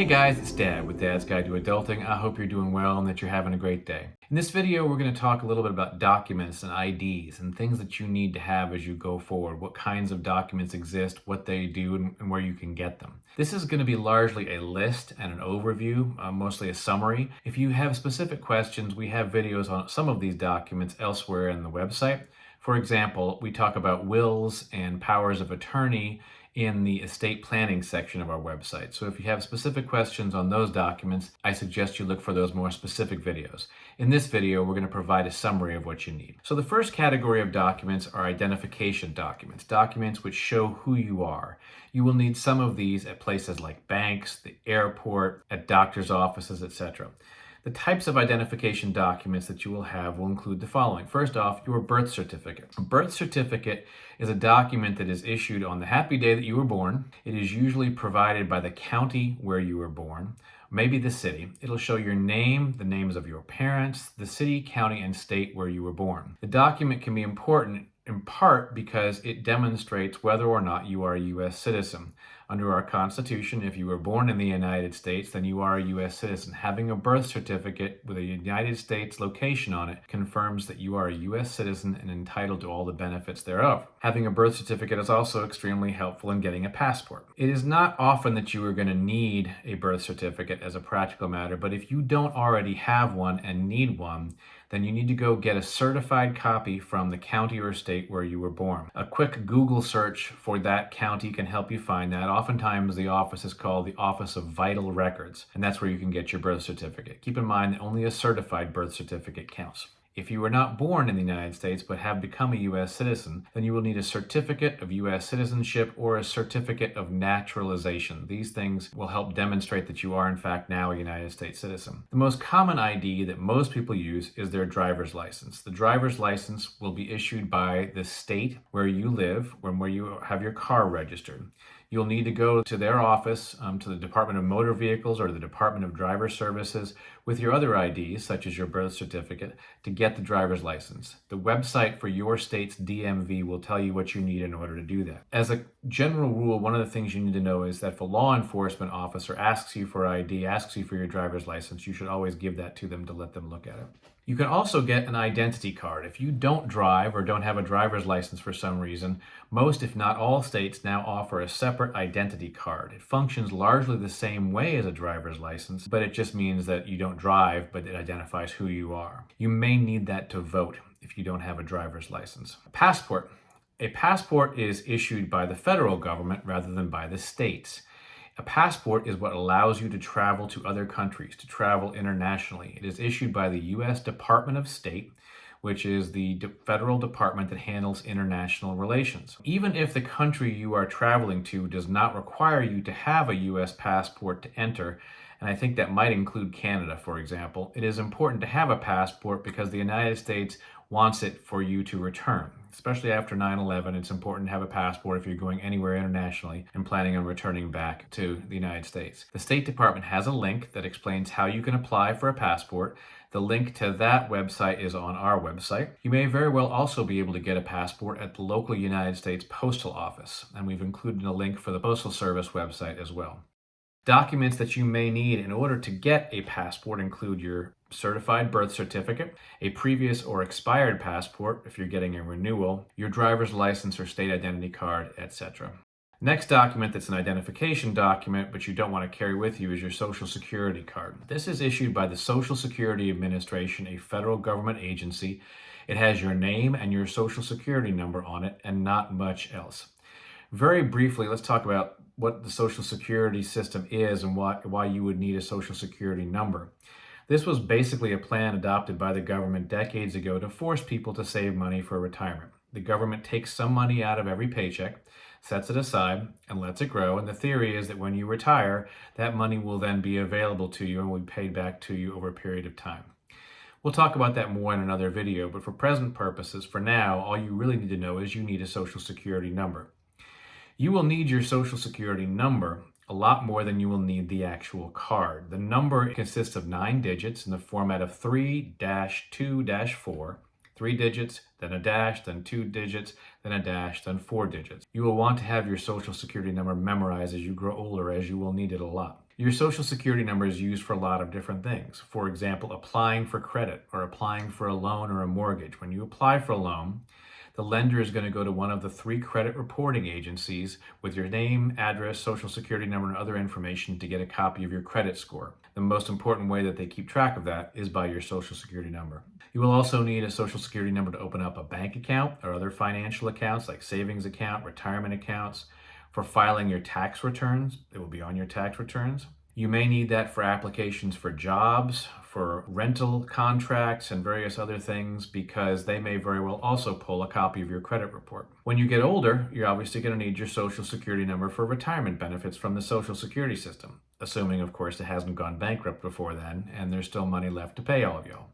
Hey guys, it's Dad with Dad's Guide to Adulting. I hope you're doing well and that you're having a great day. In this video, we're going to talk a little bit about documents and IDs and things that you need to have as you go forward, what kinds of documents exist, what they do, and where you can get them. This is going to be largely a list and an overview, mostly a summary. If you have specific questions, we have videos on some of these documents elsewhere in the website. For example, we talk about wills and powers of attorney in the estate planning section of our website. So if you have specific questions on those documents, I suggest you look for those more specific videos. In this video, we're going to provide a summary of what you need. So the first category of documents are identification documents, documents which show who you are. You will need some of these at places like banks, the airport, at doctor's offices, etc. The types of identification documents that you will have will include the following. First off, your birth certificate. A birth certificate is a document that is issued on the happy day that you were born. It is usually provided by the county where you were born, maybe the city. It'll show your name, the names of your parents, the city, county, and state where you were born. The document can be important in part because it demonstrates whether or not you are a U.S. citizen. Under our Constitution, if you were born in the United States, then you are a U.S. citizen. Having a birth certificate with a United States location on it confirms that you are a U.S. citizen and entitled to all the benefits thereof. Having a birth certificate is also extremely helpful in getting a passport. It is not often that you are going to need a birth certificate as a practical matter, but if you don't already have one and need one, then you need to go get a certified copy from the county or state where you were born. A quick Google search for that county can help you find that. Oftentimes the office is called the Office of Vital Records, and that's where you can get your birth certificate. Keep in mind that only a certified birth certificate counts. If you were not born in the United States but have become a U.S. citizen, then you will need a certificate of U.S. citizenship or a certificate of naturalization. These things will help demonstrate that you are in fact now a United States citizen. The most common ID that most people use is their driver's license. The driver's license will be issued by the state where you live, where you have your car registered. You'll need to go to their office, to the Department of Motor Vehicles or the Department of Driver Services with your other IDs, such as your birth certificate, to get the driver's license. The website for your state's DMV will tell you what you need in order to do that. As a general rule, one of the things you need to know is that if a law enforcement officer asks you for ID, asks you for your driver's license, you should always give that to them to let them look at it. You can also get an identity card. If you don't drive or don't have a driver's license for some reason, most, if not all states now offer a separate identity card. It functions largely the same way as a driver's license, but it just means that you don't drive, but it identifies who you are. You may need that to vote if you don't have a driver's license. Passport. A passport is issued by the federal government rather than by the states. A passport is what allows you to travel to other countries, to travel internationally. It is issued by the U.S. Department of State, which is the federal department that handles international relations. Even if the country you are traveling to does not require you to have a U.S. passport to enter, and I think that might include Canada, for example, it is important to have a passport because the United States wants it for you to return. Especially after 9/11, it's important to have a passport if you're going anywhere internationally and planning on returning back to the United States. The State Department has a link that explains how you can apply for a passport. The link to that website is on our website. You may very well also be able to get a passport at the local United States Postal Office, and we've included a link for the Postal Service website as well. Documents that you may need in order to get a passport include your certified birth certificate, a previous or expired passport if you're getting a renewal, your driver's license or state identity card, etc. Next document that's an identification document but you don't want to carry with you is your Social Security card. This is issued by the Social Security Administration, a federal government agency. It has your name and your Social Security number on it and not much else. Very briefly, let's talk about what the Social Security system is and why you would need a Social Security number. This was basically a plan adopted by the government decades ago to force people to save money for retirement. The government takes some money out of every paycheck, sets it aside, and lets it grow. And the theory is that when you retire, that money will then be available to you and will be paid back to you over a period of time. We'll talk about that more in another video, but for present purposes, for now, all you really need to know is you need a Social Security number. You will need your Social Security number a lot more than you will need the actual card. The number consists of 9 digits in the format of 3-2-4, 3 digits, then a dash, then 2 digits, then a dash, then 4 digits. You will want to have your Social Security number memorized as you grow older, as you will need it a lot. Your social security number is used for a lot of different things. For example, applying for credit or applying for a loan or a mortgage. When you apply for a loan, the lender is going to go to one of the 3 credit reporting agencies with your name, address, social security number, and other information to get a copy of your credit score. The most important way that they keep track of that is by your social security number. You will also need a social security number to open up a bank account or other financial accounts like savings account, retirement accounts. For filing your tax returns, it will be on your tax returns. You may need that for applications for jobs, for rental contracts, and various other things because they may very well also pull a copy of your credit report. When you get older, you're obviously going to need your social security number for retirement benefits from the social security system, assuming, of course, it hasn't gone bankrupt before then and there's still money left to pay all of y'all.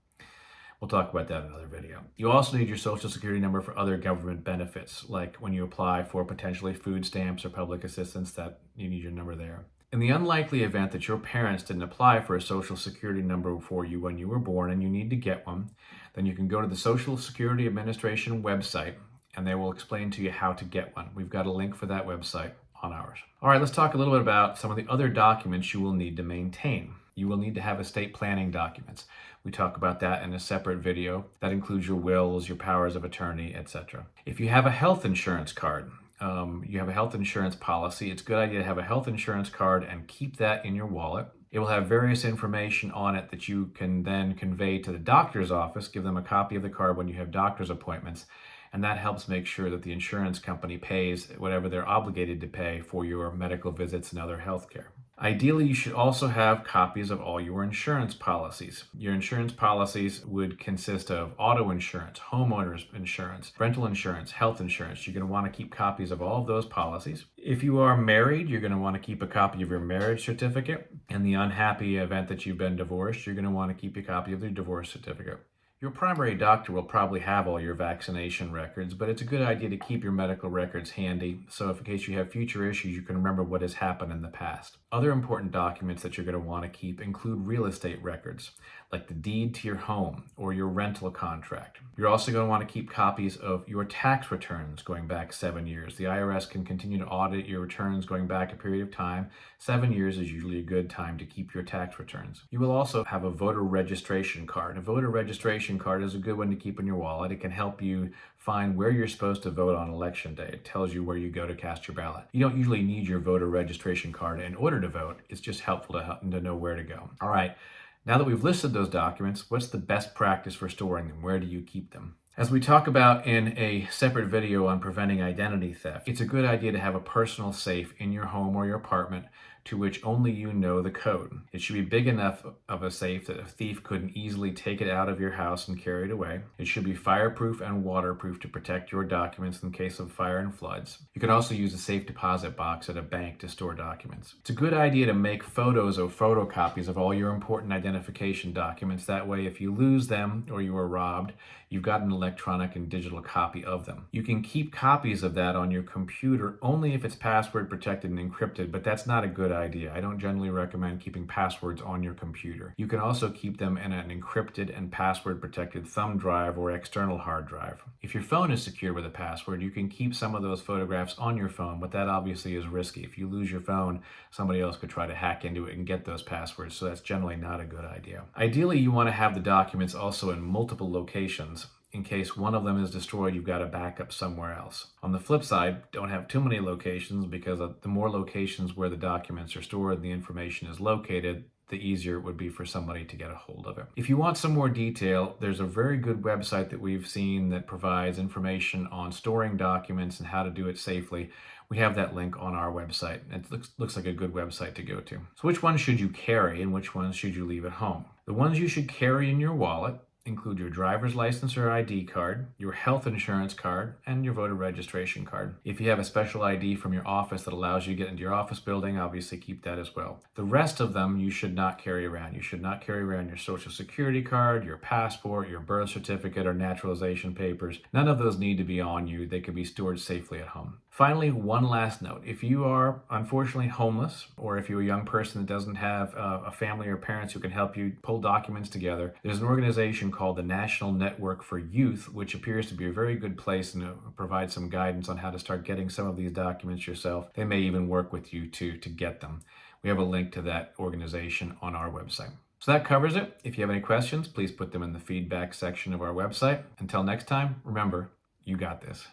We'll talk about that in another video. You also need your social security number for other government benefits, like when you apply for potentially food stamps or public assistance, that you need your number there. In the unlikely event that your parents didn't apply for a social security number for you when you were born and you need to get one, then you can go to the Social Security Administration website and they will explain to you how to get one. We've got a link for that website on ours. All right, let's talk a little bit about some of the other documents you will need to maintain. You will need to have estate planning documents. We talk about that in a separate video. That includes your wills, your powers of attorney, etc. If you have a health insurance card, you have a health insurance policy, it's a good idea to have a health insurance card and keep that in your wallet. It will have various information on it that you can then convey to the doctor's office, give them a copy of the card when you have doctor's appointments, and that helps make sure that the insurance company pays whatever they're obligated to pay for your medical visits and other health care. Ideally, you should also have copies of all your insurance policies. Your insurance policies would consist of auto insurance, homeowners insurance, rental insurance, health insurance. You're going to want to keep copies of all of those policies. If you are married, you're going to want to keep a copy of your marriage certificate. In the unhappy event that you've been divorced, you're going to want to keep a copy of your divorce certificate. Your primary doctor will probably have all your vaccination records, but it's a good idea to keep your medical records handy, so if in case you have future issues, you can remember what has happened in the past. Other important documents that you're going to want to keep include real estate records, like the deed to your home or your rental contract. You're also going to want to keep copies of your tax returns going back 7 years. The IRS can continue to audit your returns going back a period of time. 7 years is usually a good time to keep your tax returns. You will also have a voter registration card. A voter registration card is a good one to keep in your wallet. It can help you find where you're supposed to vote on election day. It tells you where you go to cast your ballot. You don't usually need your voter registration card in order to vote. It's just helpful to know where to go. All right. Now that we've listed those documents, what's the best practice for storing them? Where do you keep them? As we talk about in a separate video on preventing identity theft, it's a good idea to have a personal safe in your home or your apartment to which only you know the code. It should be big enough of a safe that a thief couldn't easily take it out of your house and carry it away. It should be fireproof and waterproof to protect your documents in case of fire and floods. You can also use a safe deposit box at a bank to store documents. It's a good idea to make photos or photocopies of all your important identification documents. That way, if you lose them or you are robbed, you've got an electronic and digital copy of them. You can keep copies of that on your computer only if it's password protected and encrypted, but that's not a good idea. I don't generally recommend keeping passwords on your computer. You can also keep them in an encrypted and password protected thumb drive or external hard drive. If your phone is secure with a password, you can keep some of those photographs on your phone, but that obviously is risky. If you lose your phone, somebody else could try to hack into it and get those passwords, so that's generally not a good idea. Ideally, you want to have the documents also in multiple locations. In case one of them is destroyed, you've got a backup somewhere else. On the flip side, don't have too many locations, because the more locations where the documents are stored and the information is located, the easier it would be for somebody to get a hold of it. If you want some more detail, there's a very good website that we've seen that provides information on storing documents and how to do it safely. We have that link on our website. It looks like a good website to go to. So which ones should you carry and which ones should you leave at home? The ones you should carry in your wallet include your driver's license or ID card, your health insurance card, and your voter registration card. If you have a special ID from your office that allows you to get into your office building, obviously keep that as well. The rest of them you should not carry around. You should not carry around your social security card, your passport, your birth certificate, or naturalization papers. None of those need to be on you. They can be stored safely at home. Finally, one last note. If you are unfortunately homeless, or if you're a young person that doesn't have a family or parents who can help you pull documents together, there's an organization called the National Network for Youth, which appears to be a very good place and provide some guidance on how to start getting some of these documents yourself. They may even work with you to get them. We We have a link to that organization on our website. So that covers it. If you have any questions, please put them in the feedback section of our website. Until next time, remember, you got this.